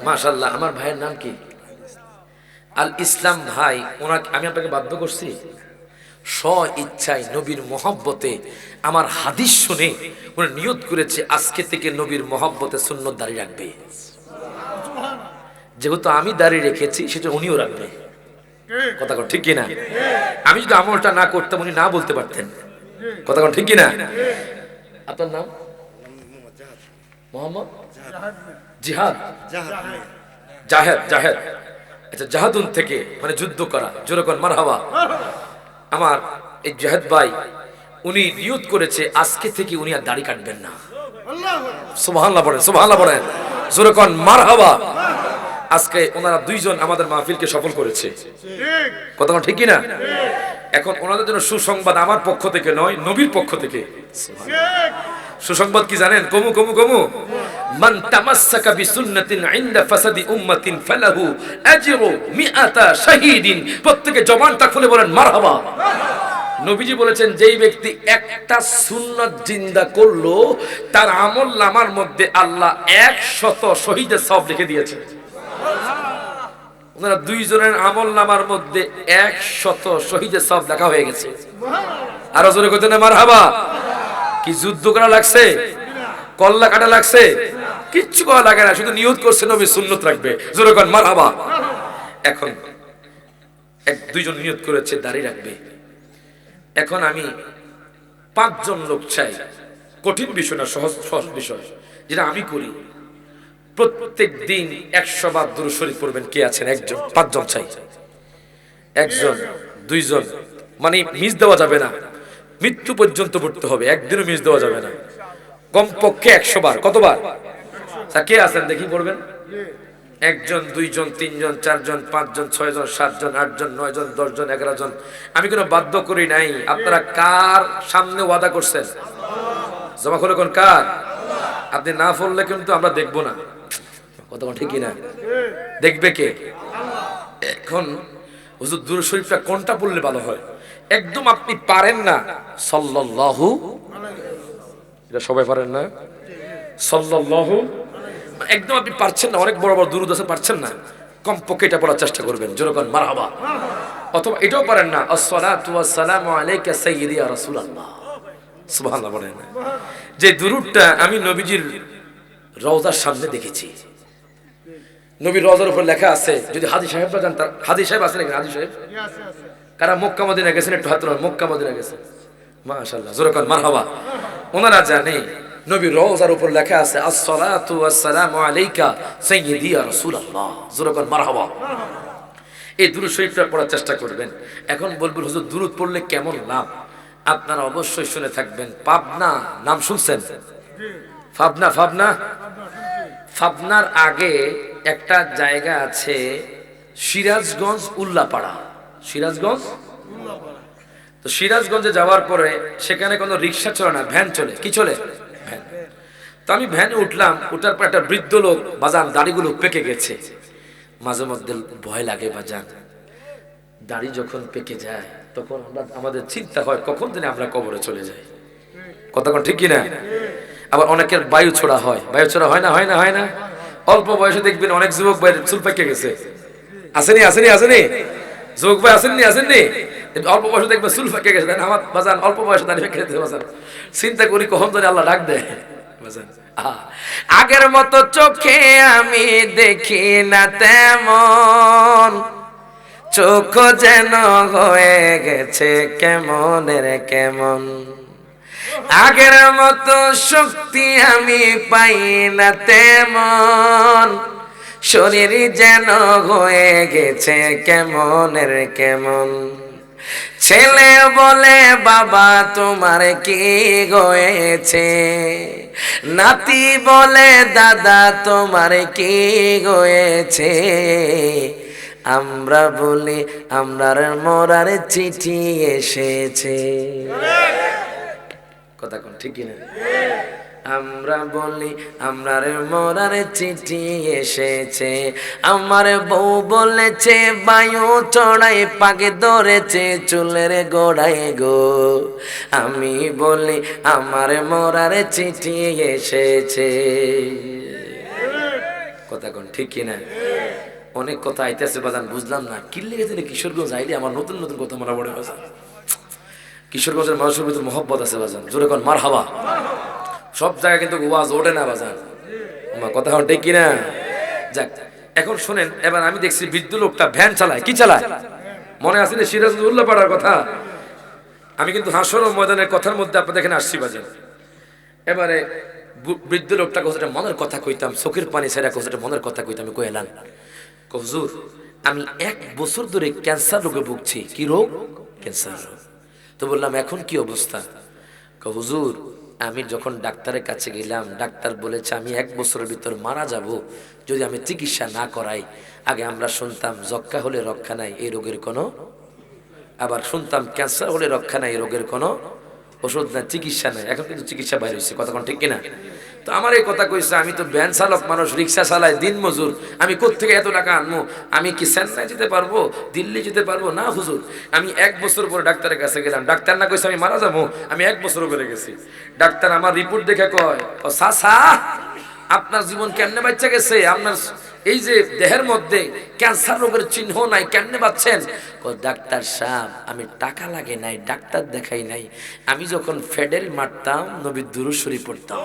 Speaker 1: মাশাআল্লাহ। আমার ভাইয়ের নাম কি? আল ইসলাম ভাই। ওনাকে আমি আপনাকে বাধ্য করছি? স্ব ইচ্ছায় নবীর মহব্বতে আমার হাদিস শুনে উনি নিয়ত করেছে আজকে থেকে নবীর মহব্বতে সুন্নত দাঁড়িয়ে রাখবে। যেহেতু আমি দাঁড়িয়ে রেখেছি সেটা উনিও রাখবে। কথা কোন ঠিক কিনা? আমি যদি আমলটা না করতাম উনি না বলতে পারতেন। কথা কোন ঠিক কিনা? আপনার নাম? মোহাম্মদ জিহাদ। জাহেদ। জাহেদ। আচ্ছা, জাহাদুন থেকে মানে যুদ্ধ করা। জোরে কোন মারহাবা। আমার এই জাহেদ ভাই উনি নিয়ত করেছে আজকে থেকে উনি আর দাড়ি কাটবেন না। সুবহানাল্লাহ বলেন, সুবহানাল্লাহ বলেন, জোরে কোন মারহাবা। আজকে ওনারা দুইজন আমাদের মাহফিলকে সফল করেছে। কথা ঠিক কি না? এখন ওনাদের জন্য সুসংবাদ আমার পক্ষ থেকে নয়, নবীর পক্ষ থেকে। সুসংবাদ কি জানেন? কমু কমু কমু মান তামাসসাকা বিসুন্নাতিন ইনদা ফাসাদি উম্মাতিন ফালাহু আজরু মিআতা শাহীদিন। প্রত্যেকে জবানটা খুলে বলেন মারহাবা। নবীজি বলেছেন যেই ব্যক্তি একটা সুন্নাত জিন্দা করলো তার আমলনামার মধ্যে আল্লাহ 100 শহীদের সওয়াব লিখে দিয়েছেন। ওনারা দুইজনের আমলনামার মধ্যে 100 শহীদের সওয়াব লেখা হয়ে গেছে। আর জোরে কইতে না মারহাবা। কি যুদ্ধ করা লাগছে? কল্লা কাটা লাগছে? কিচ্ছু করা লাগে না, শুধু নিয়ত করছে নবী সুন্নত রাখবে। জোরে কোন মারহাবা। এখন দুইজন নিয়ত করেছে দাঁড়িয়ে রাখবে। এখন আমি 5 জন লোক চাই। কঠিন বিষয় না, সহজ সহজ বিষয় যেটা আমি করি। প্রত্যেক দিন 100 বার দুরূদ শরীফ পড়বেন। কে আছেন? একজন। 5 জন চাই। একজন, দুইজন, মানে মিস দেওয়া যাবে না, মৃত্যু পর্যন্ত পড়তে হবে, একদিনও মিস দেওয়া যাবে না। কমপক্ষে 100 বার। কতবার? কে আছেন দেখি পড়বেন? 1 জন, 2 জন, 3 জন, 4 জন, 5 জন, 6 জন, 7 জন, 8 জন, 9 জন, 10 জন, 11 জন। আমি কোনো বাধ্য করি নাই। আপনারা কার সামনে ওয়াদা করছেন? জমা করে কোন কার? আপনি না পড়লে কিন্তু আমরা দেখবো না। কথা ঠিক কি না? দেখবে কে? এখন হুজুর দুরূদ শরীফটা কোনটা পড়লে ভালো হয়? একদম আপনি পারেন না সাল্লাল্লাহু, এটা সবাই পারেন না সাল্লাল্লাহু, একদম আপনি পারছেন না, অনেক বড় বড় দুরূদ আছে পারছেন না, কমপক্ষে এটা পড়ার চেষ্টা করবেন। জোরে কোন মারহাবা। অথবা এটাও পারেন না আসসালাতু ওয়াসসালামু আলাইকা সাইয়্যিদি ইয়া রাসূলুল্লাহ। সুবহানাল্লাহ বলেন। যে দুরূদটা আমি নবীজির রওজার সামনে দেখেছি। নবীর রওজার উপর লেখা আছে, যদি হাজী সাহেবরা জানতাম। হাজী সাহেব আছেন এখানে? হাজী সাহেব কারা মক্কা মদিনা গেছেন? একটু হাত তোলেন। মক্কা মদিনা গেছেন? মাশাআল্লাহ, জোরে কোন মারহাবা। ওনারা জানে নবীর রওজার উপর লেখা আছে আসসালাতু ওয়াসসালামু আলাইকা সাইয়্যিদি ইয়া রাসূলুল্লাহ। জোরে কোন মারহাবা। এই দুরূদ শরীফটা পড়ার চেষ্টা করবেন। এখন বলবেন হুজুর দুরূদ পড়লে কেমন লাভ? আপনারা অবশ্যই শুনে থাকবেন। পাবনা নাম শুনছেন? পাবনা, পাবনা, পাবনার আগে একটা জায়গা আছে সিরাজগঞ্জ উল্লাপাড়া। সিরাজগঞ্জ তো সিরাজগঞ্জে যাওয়ার পরে সেখানে কোনো রিক্সা চলে না, ভ্যান চলে। কি চলে? ভ্যান। তো আমি ভ্যানে উঠলাম। উঠার পর একটা বৃদ্ধ লোক, বাজান দাড়িগুলো পেকে গেছে। মাঝে মধ্যে ভয় লাগে বাজান, দাড়ি যখন পেকে যায় তখন আমাদের চিন্তা হয় কখন দিনে আমরা কবরে চলে যাই। কথা কোন ঠিক কিনা? আবার অনেকের বায়ু ছোড়া হয়। বায়ু ছোড়া হয় না? হয় না? হয় না? অল্প বয়সে দেখবেন অনেক যুবক ভাই চুল পেকে গেছে। আসেনি? আসেনি? আসেনি? যুবক ভাই আসেননি? আসেননি? অল্প বয়সে দেখবেন চুল পেকে গেছে। আমার বাজান অল্প বয়সে দাঁড়িয়ে পেকে গেছে। বাজান চিন্তা করি কখন ধরে আল্লাহ ডাক দেয়। বাজান আগের মতো চোখে আমি দেখি না তেমন, চোখ যেন হয়ে গেছে কেমনের কেমন। আগের মতো শক্তি আমি পাই না তেমন, শরীর যেন হয়ে গেছে কেমনের কেমন। ছেলে বলে বাবা তোমার কি হয়েছে, নাতি বলে দাদা তোমার কি হয়েছে, আমরা বলি আমরার মরার চিঠি এসেছে। কথা কোন ঠিক কিনা? আমরা বলি আমরার মরার চিঠি এসেছে। আমার বউ বলেছে বায়ু চড়াই পাকে ধরেছে চুলের গোড়ায় গো। আমি বলি আমার মরার চিঠি এসেছে। কথা কোন ঠিক কিনা? অনেক কথা আইতেছে বাজান, বুঝলাম না কি লেগেছে। কিশোরগঞ্জ আইলে আমার নতুন নতুন কথা মনে পড়ে বাজান। কিশোরগঞ্জের মানুষের ভিতরে মহব্বত আছে বাজান, জোরে কোন মার হাবা। সব জায়গায় কিন্তু ওয়াজ ওঠে না বাজান, আমার কথা ঠিক কিনা? যাক, এখন শোনেন, এবার আমি দেখছি বৃদ্ধ লোকটা ভ্যান চালায়। কি চালায় মনে আছে না? সিরাজউদ্দৌলা পাড়ার কথা। আমি কিন্তু হাসর ময়দানের কথার মধ্যে আপনাদের এখানে আসছি বাজান। এবারে বৃদ্ধ লোকটা কোথাটা মনের কথা কইতাম, চোখের পানি ছেড়া কোথাটা মনের কথা কইতাম। আমি কইলাম, হুজুর আমি 1 বছর ধরে ক্যান্সার রোগে ভুগছি। কি রোগ? ক্যান্সার রোগ। তো বললাম এখন কি অবস্থা? হুজুর আমি যখন ডাক্তারের কাছে গেলাম, ডাক্তার বলেছে আমি 1 বছরের ভিতর মারা যাব যদি আমি চিকিৎসা না করাই। আগে আমরা শুনতাম যক্ষ্মা হলে রক্ষা নাই, এই রোগের কোনো, আবার শুনতাম ক্যান্সার হলে রক্ষা নাই, এই রোগের কোনো ওষুধ নাই, চিকিৎসা নাই। এখন কিন্তু চিকিৎসা বাইরে হয়েছে। কথা কোন ঠিক কিনা? তো আমার এই কথা কইছে, আমি তো ভ্যান চালক মানুষ, রিক্সা চালাই, দিন মজুর, আমি কোত্থেকে এত টাকা আনবো? আমি কি চেন্নাই যেতে পারবো, দিল্লি যেতে পারবো? না হুজুর, আমি 1 বছর পরে ডাক্তারের কাছে গেলাম। ডাক্তার না কইছে আমি মারা যাবো, আমি 1 বছর পরে গেছি। ডাক্তার আমার রিপোর্ট দেখে কয়, ও সাসা আপনার জীবন কেমনে বাচ্চা গেছে? আপনার এই যে দেহের মধ্যে ক্যান্সার রোগের চিহ্ন নাই, কেমনে বাঁচছেন? ডাক্তার সাহেব আমি টাকা লাগে নাই, ডাক্তার দেখাই নাই, আমি যখন ফেডেল মারতাম নবীর দুরূদ শরীফ পড়তাম।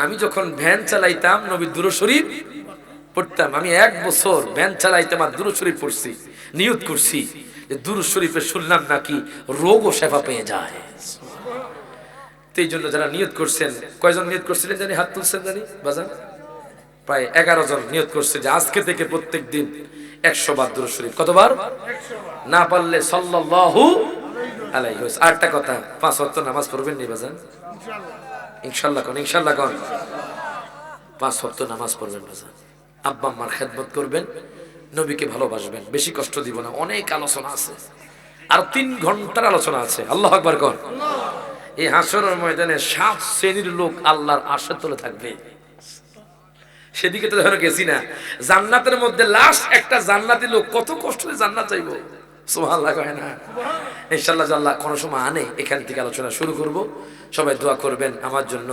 Speaker 1: আমি যখন ভ্যান চালাইতাম নবীর দুরূদ শরীফ পড়তাম। আমি 1 বছর ভ্যান চালাইতাম আর দুরূদ শরীফ পড়ছি, নিয়ত করছি যে দুরূদ শরীফে শুনলাম নাকি রোগও শেফা পেয়ে যায়। এই জন্য যারা নিয়ত করছেন, কয়জন নিয়ত করছিলেন জানি? হাত তুলছেন জানি বাজান? প্রায় 11 জন নিয়ত করছে যে আজকে থেকে প্রত্যেক দিন 100 বার দুরূদ শরীফ। কতবার? না পারলে সাল্লাল্লাহু আলাইহি ওয়াসাল্লাম। আরেকটা কথা, 5 ওয়াক্ত নামাজ পড়বেন নি বাজান? ইনশাআল্লাহ কোন, ইনশাআল্লাহ কোন, 5 ওয়াক্ত নামাজ পড়বেন বাজান। আব্বা আম্মার খেদমত করবেন, নবীকে ভালোবাসবেন। বেশি কষ্ট দিব না, অনেক আলোচনা আছে, আর 3 ঘন্টার আলোচনা আছে। আল্লাহু আকবার কোন। এই হাসরের ময়দানে 7 শ্রেণীর লোক আল্লাহর আরশের তলে থাকবে। সেদিকে তো ধরে গেছি না। জান্নাতের মধ্যে লাস্ট একটা জান্নাতি লোক কত কষ্ট করে জান্নাত যাইব, সুবহানাল্লাহ কয় না? ইনশাআল্লাহ আল্লাহ কোন সময় আনে এখান থেকে আলোচনা শুরু করব। সবাই দোয়া করবেন আমার জন্য।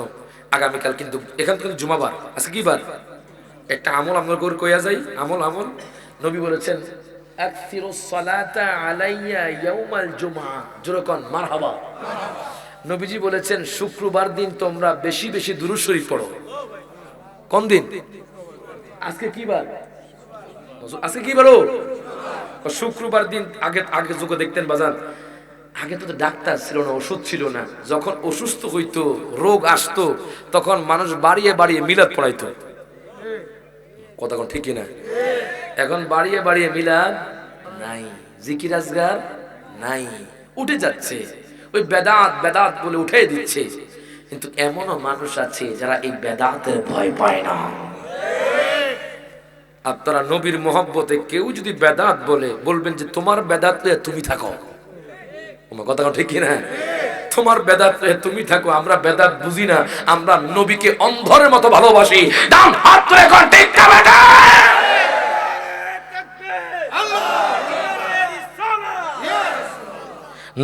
Speaker 1: আগামীকাল কিন্তু এখান থেকে জুমাবার, আজকে কি বার? একটা আমল আমরা করে কইয়া যাই। আমল নবী বলেছেন আকসিরুস সালাতা আলাইয়া ইয়াউমাল জুমআ। যেরকম মারহাবা। নবীজি বলেছেন শুক্রবার দিন তোমরা বেশি বেশি দুরূদ শরীফ পড়ো। কোন দিন? আজকে কি বার? আজকে কি বলো? শুক্রবার দিন। আগে যুগে দেখতেন বাজান, আগে তো ডাক্তার ছিল না, ওষুধ ছিল না। যখন অসুস্থ হইতো, রোগ আসতো, তখন মানুষ বাড়িয়ে বাড়িয়ে মিলাদ পড়াইতো। কথা কোন ঠিক না? এখন বাড়িয়ে বাড়িয়ে মিলাদ নাই, জিকির আজগার নাই, উঠে যাচ্ছে। ওই বেদাত বলে উঠে দিচ্ছে। কিন্তু এমনও মানুষ আছে যারা এই বেদাতের ভয় পায় না। আপনারা নবীর মহব্বতে কেউ যদি বেদাত বলে, বলবেন যে তোমার বেদাত লয়ে তুমি থাকো। তোমার কথা ঠিক না? তোমার বেদাত লয়ে তুমি থাকো, আমরা বেদাত বুঝি না, আমরা নবীকে অন্ধের মতো ভালোবাসি। ডান হাত তুলে কোন ঠিক না বেটা?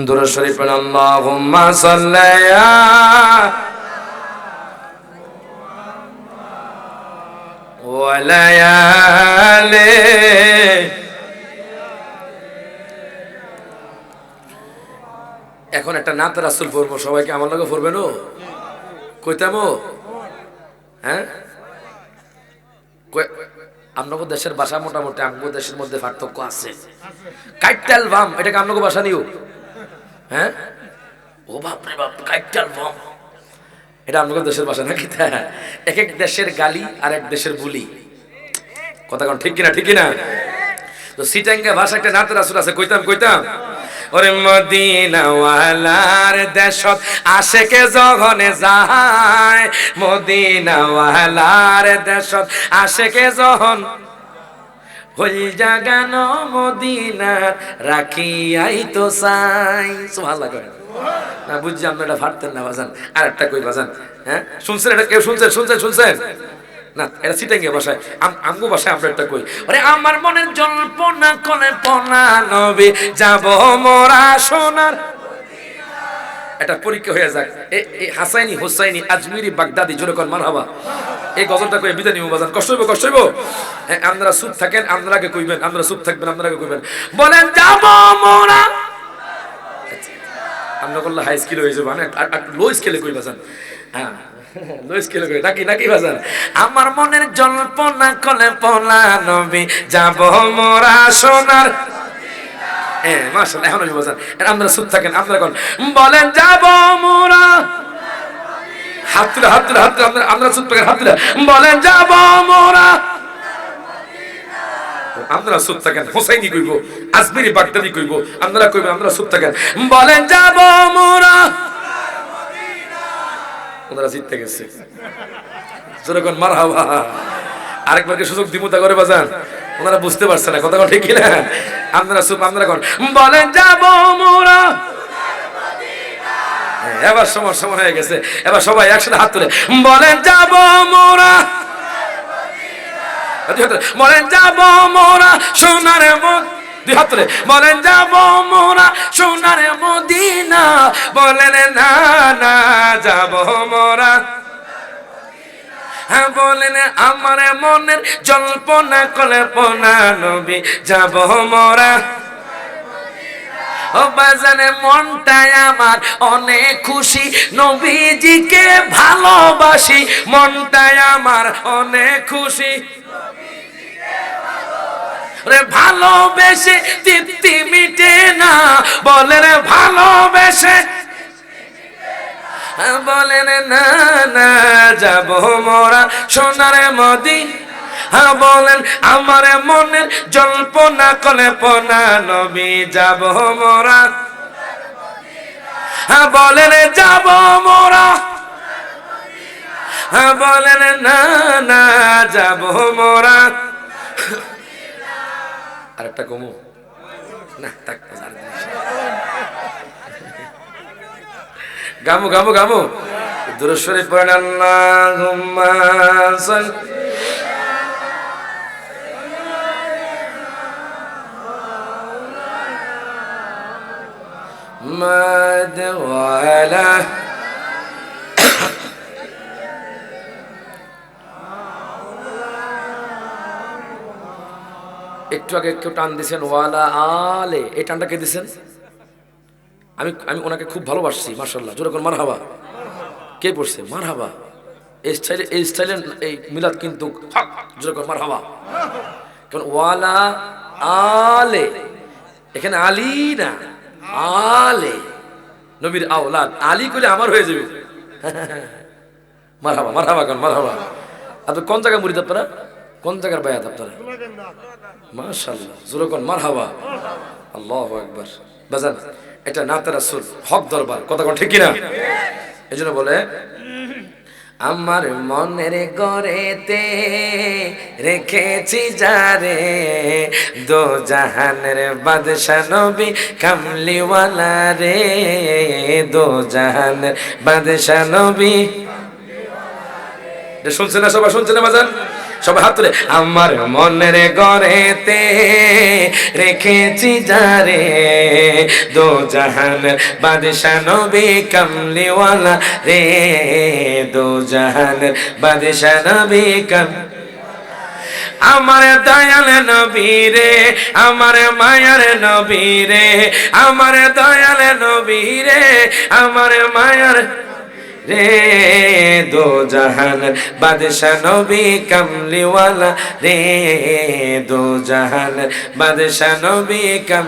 Speaker 1: দুরূদ শরীফ পড়েন। আল্লাহুম্মা সাল্লি ওয়ালায়ালে। এখন একটা নাত রাসূল পড়বো, সবাইকে আমার লগে পড়বেন। ও কইতামো, হ্যাঁ আপনাকে দেশের ভাষা মোটামুটি আমাদের দেশের মধ্যে পার্থক্য আছে। কাইটাল বাম, এটাকে আপনাকে ভাষা নিও। হ্যাঁ, ও বাপ রে বাপ, কাইটাল বাম এটা আমাদের দেশের ভাষা নাকি? এক এক দেশের গালি আর এক দেশের বুলি, কথা কোন ঠিক কিনা? ঠিক কিনা? তো সিটাঙ্গা ভাষা একটা নাতের রাসূল আছে, কইতাম ওরে মদিনাওয়ালার দেশত আশেকে জহনে যায়, মদিনাওয়ালার দেশত আশেকে জহন হল জাগানো মদিনার রাখিয়াই তো চাই। সুবহানাল্লাহ করেন না? বুঝছি আপনি এটা ফাটতেন না বাজান। আর একটা কই বাজান, হ্যাঁ শুনছেন? এটা কেউ শুনছেন না? এটা সিটাঙ্গা ভাষায়, আমগো ভাষায় আমরা একটা কই, আরে আমার মনের জল্পনা কলে পনা নবী যাব মোরা সোনার। এটা পরীক্ষা হয়ে যাক, এই হাসাইনি হুসাইনি আজমিরি বাগদাদি যেরকম মারহাবা, এই গজলটা কই বিদায় নিব বাজান। কষ্ট হইব। আপনারা চুপ থাকেন, আপনারাকে কইবেন, আপনারা চুপ থাকবেন, আপনারাকে কইবেন। বলেন যাব মোরা, আমরা করলে হাই স্কেল হয়ে যাবে, আর লো স্কেলে কই বাজান। হ্যাঁ লো স্কেলে কই নাকি বাজান। আমার মনের জল্পনা কলে পলা নবী যাব মোরা সোনার। মাশাআল্লাহ, এখন বাজান আপনারা চুপ থাকেন, আপনারা কোন বলেন যাব মোরা। হাত তুলে আপনারা চুপ থাকেন, হাত তুলে বলেন যাব মোরা। আপনারা চুপ থাকেন, হোসাইনি কইব, আজমিরি বাগদাদি কইব, আপনারা কইবেন, আপনারা চুপ থাকেন, বলেন যাব মোরা। ওনারা জিততে গেছে, যেরকম মারহাবা। আরেকবারকে সুযোগ দিমুতা করে বাজান, ওনারা বুঝতে পারছে না, কথা ঠিক কিনা? আপনারা চুপ, আপনারা কোন বলেন যাব মোরা। এবার সময় হয়ে গেছে, এবার সবাই একসাথে হাত তুলে বলেন যাব মোরা। বলেন যাব মোরা সোনার দুই হাত তুলে বলেন যাব মোরা সোনার মদিনা। বলেন না না যাব মোরা। হ্যাঁ বলেন আমার মনের জল্পনা কল্পনা নবী যাব মোরা। ও বাজানে মনটাই আমার অনেক খুশি, নবীজিকে ভালোবাসি, মনটাই আমার অনেক খুশি। রে ভালোবেসে তৃপ্তি মিটে না, বলে রে ভালোবেসে, বলেন না না যাব মোরা সোনার মদিনা। বলেন আমার মনের জল্পনা কল্পনা নবী যাব মোরা। বলেন যাব মোরা। বলেন না না যাব মোরা। আরেকটা কমু না, গামু দুরূদ শরীফ পড়েন। আল্লাহুম্মা সাল্লি মাদ ওয়ালা। একটু আগে কেউ টান দিয়েছেন ওয়ালা আলে, এই টানটা কে দিয়েছেন? আমি ওনাকে খুব ভালোবাসছি, মাশাআল্লাহ, জোরে করে মারহাবা। কে পড়ছে মারহাবা? এই স্টাইলে এই মিলাদ কিন্তু জোরে করে মারহাবা। কারণ ওয়ালা আলে, এখানে আলী না, আলে নবীর আওলাদ। আলী কইলে আমার হয়ে যাবে। মারহাবা কোন মারহাবা। আপনি কোন জায়গায় মুরিদ? আপনারা কোন জায়গার বায়াত আপনারা? মাশাআল্লাহ, জোরে কোন মারহাবা। আল্লাহু আকবার। বাজান এটা নাতে রাসূল, হক দরবার, কথা কোন ঠিক কিনা? এজন্য বলে আমার মনের গড়েতে রেখেছি যারে, দো জাহানের বাদশা নবী কামলিওয়ালা রে, দো জাহানের বাদশা নবী। শুনছেন না সবাই? শুনছেন না বাজান? সবাই হাত তুলে আমার মনের গড়েতে রেখেছি যারে, দো জাহান বাদশা নবী কামলিওয়ালা রে, দো জাহান বাদশা নবী কাম। আমার দয়াল নবী রে, আমার মায়ার নবী রে, আমার দয়াল নবী রে, আমার মায়ার রে, দো জাহান বাদশা নবী কামলিওয়ালা রে, দো জাহান বাদশা নবী কাম।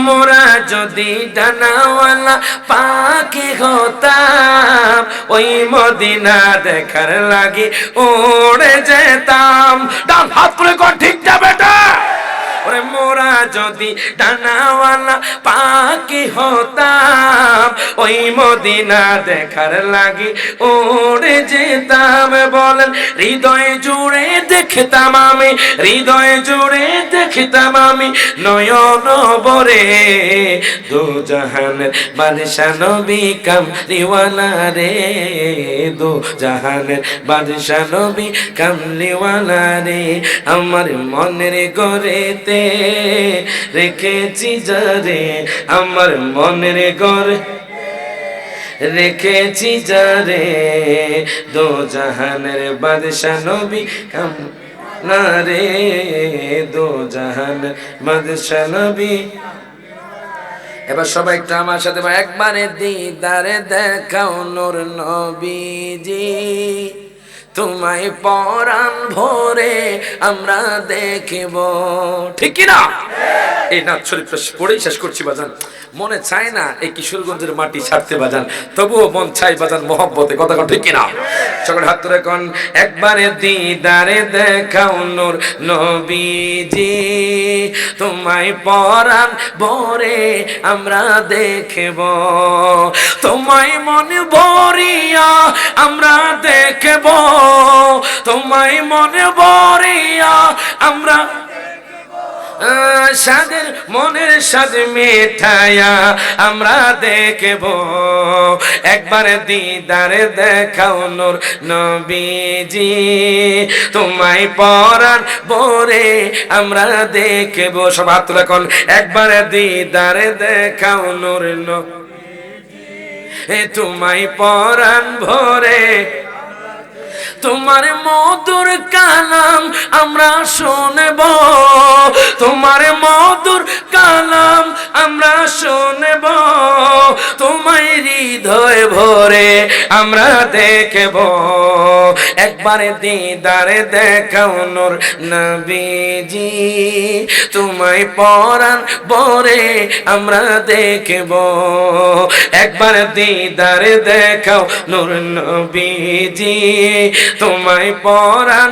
Speaker 1: মোরা যদি ডানাওয়ালা পাখি হতাম, ওই মদিনা দেখার লাগি উড়ে যেতাম। ডান হাত করে কর ঠিক যাবে না? ওরে মোরা যদি ডানাওয়ালা পাখি হতাম, ওই মদিনা দেখার লাগি উড়ে যেতাম। বলেন হৃদয় জুড়ে দেখতাম আমি, হৃদয় জুড়ে দেখতাম আমি নয়ন ভরে দু জাহানের বাদশা নবী কামলিওয়ালা রে, দু জাহানের বাদশা নবী কামলিওয়ালা রে। আমার মনের ঘরেতে রেখেছি যারে, আমার মনের ঘরে রেখেছি যারে, দো জাহানের বাদশা নবী কামলিওয়ালা রে, দো জাহানের বাদশা নবী। এবার সবাই একটু আমার সাথে একবারে দিদারে দেখাও নূর নবীজি, তোমায় পরাণ ভরে আমরা দেখব। ঠিক কি না? এই নাচ শরীফ পড়েই শেষ করছি বাজান। মনে চায় না এই কিশোরগঞ্জের মাটি ছাড়তে বাজান, তবুও মন চাই বাজান মহব্বতে। কথা কন ঠিক কিনা? সকলে হাত তুলে কোন একবারে দিদারে দেখাও নূর নবীজি, তোমায় পরাণ ভরে আমরা দেখব, তোমায় মন ভরিয়া আমরা দেখব, তোমায় মনে ভরিয়া আমরা সাদের মনের সাদ মেটায়া আমরা দেখব। একবার দিদারে দেখাও নূর নবীজি, তোমায় পরাণ ভরে আমরা দেখব। সব হাত তুলে কোন একবার দিদারে দেখাও নূর নবীজি, তোমায় পরাণ ভরে তোমার মধুর কালাম আমরা শুনব, তোমার মধুর কালাম আমরা শুনব, তোমায় হৃদয় ভরে আমরা দেখব। একবারে দিদারে দেখাও নূর নবীজি, তোমায় পরাণ ভরে আমরা দেখব। একবার দিদারে দেখাও নূর নবীজি, তোমায় পরাণ।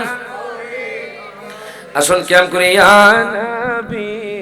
Speaker 1: আসুন কিয়াম করি ইয়া নবী।